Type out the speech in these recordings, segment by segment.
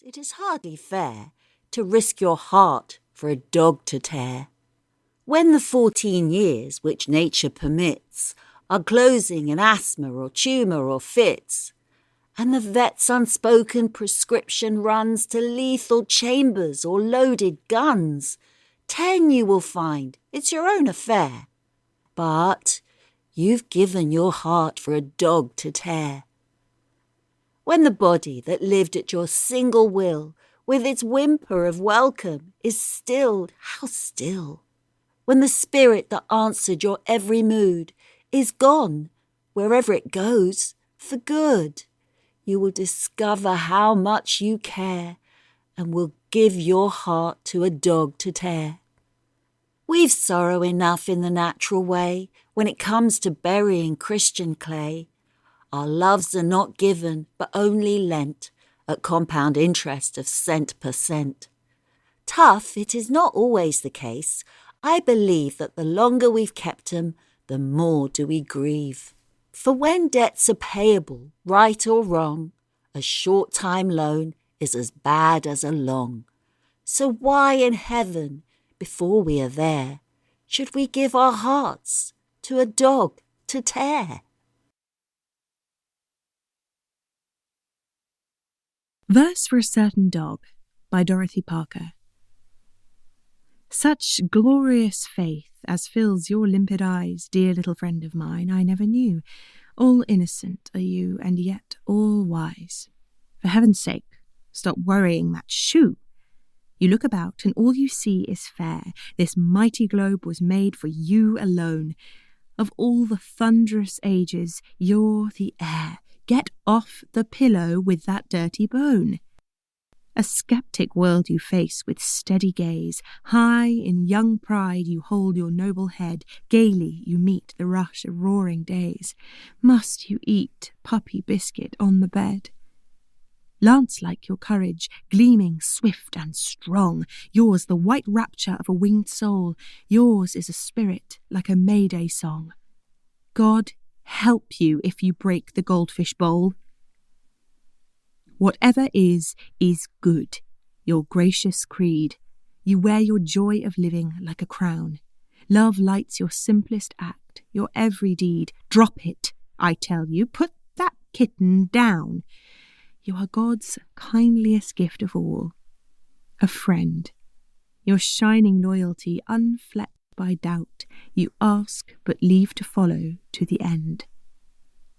it is hardly fair to risk your heart for a dog to tear. When the 14 years which nature permits are closing in asthma or tumour or fits, and the vet's unspoken prescription runs to lethal chambers or loaded guns, 10 you will find, it's your own affair. But you've given your heart for a dog to tear. When the body that lived at your single will, with its whimper of welcome, is stilled, how still! When the spirit that answered your every mood is gone, wherever it goes, for good, you will discover how much you care, and will give your heart to a dog to tear. We've sorrow enough in the natural way, when it comes to burying Christian clay. Our loves are not given, but only lent, at compound interest of cent per cent. Tough, it is not always the case. I believe that the longer we've kept 'em, the more do we grieve. For when debts are payable, right or wrong, a short time loan is as bad as a long. So why in heaven, before we are there, should we give our hearts to a dog to tear? Verse for a Certain Dog by Dorothy Parker. Such glorious faith as fills your limpid eyes, dear little friend of mine, I never knew. All innocent are you, and yet all wise. For heaven's sake, stop worrying that shoe. You look about, and all you see is fair. This mighty globe was made for you alone. Of all the thunderous ages, you're the heir. Get off the pillow with that dirty bone. A sceptic world you face with steady gaze. High in young pride you hold your noble head. Gaily you meet the rush of roaring days. Must you eat puppy biscuit on the bed? Lance-like your courage, gleaming swift and strong. Yours the white rapture of a winged soul. Yours is a spirit like a May-Day song. God help you if you break the goldfish bowl. Whatever is good, your gracious creed. You wear your joy of living like a crown. Love lights your simplest act, your every deed. Drop it, I tell you, put that kitten down. You are God's kindliest gift of all, a friend. Your shining loyalty unflecked by doubt, you ask but leave to follow to the end.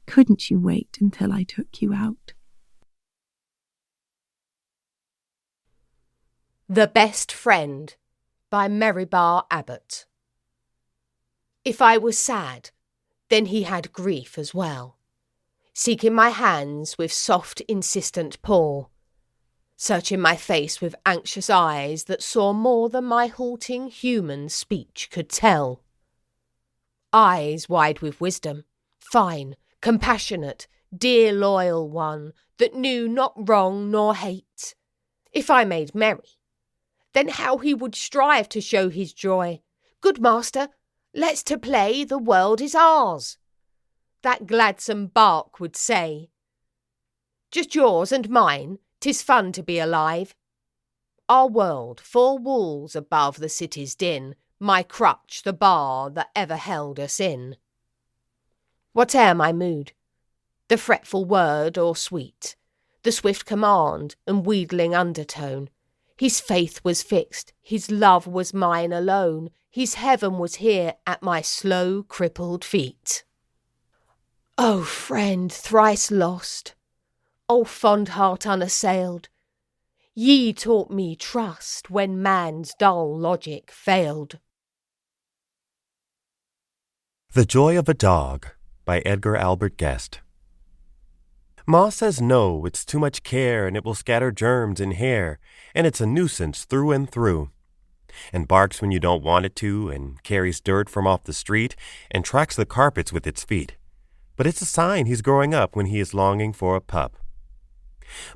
Couldn't you wait until I took you out? The Best Friend by Meribah Abbott. If I was sad, then he had grief as well, seeking my hands with soft, insistent paw, searching my face with anxious eyes that saw more than my halting human speech could tell. Eyes wide with wisdom, fine, compassionate, dear loyal one that knew not wrong nor hate. If I made merry, then how he would strive to show his joy. Good master, let's to play, the world is ours. That gladsome bark would say. Just yours and mine, 'tis fun to be alive. Our world, 4 walls above the city's din, my crutch the bar that ever held us in. Whate'er my mood, the fretful word or sweet, the swift command and wheedling undertone, his faith was fixed, his love was mine alone, his heaven was here at my slow crippled feet. O friend thrice lost, O fond heart unassailed, ye taught me trust when man's dull logic failed. The Joy of a Dog by Edgar Albert Guest. Ma says no, it's too much care, and it will scatter germs in hair, and it's a nuisance through and through. And barks when you don't want it to, and carries dirt from off the street, and tracks the carpets with its feet. But it's a sign he's growing up when he is longing for a pup.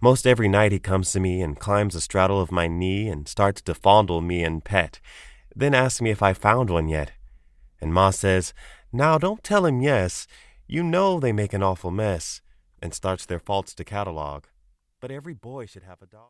Most every night he comes to me and climbs the straddle of my knee and starts to fondle me and pet, then asks me if I found one yet. And Ma says, "Now don't tell him yes, you know they make an awful mess," and starts their faults to catalog. But every boy should have a dog.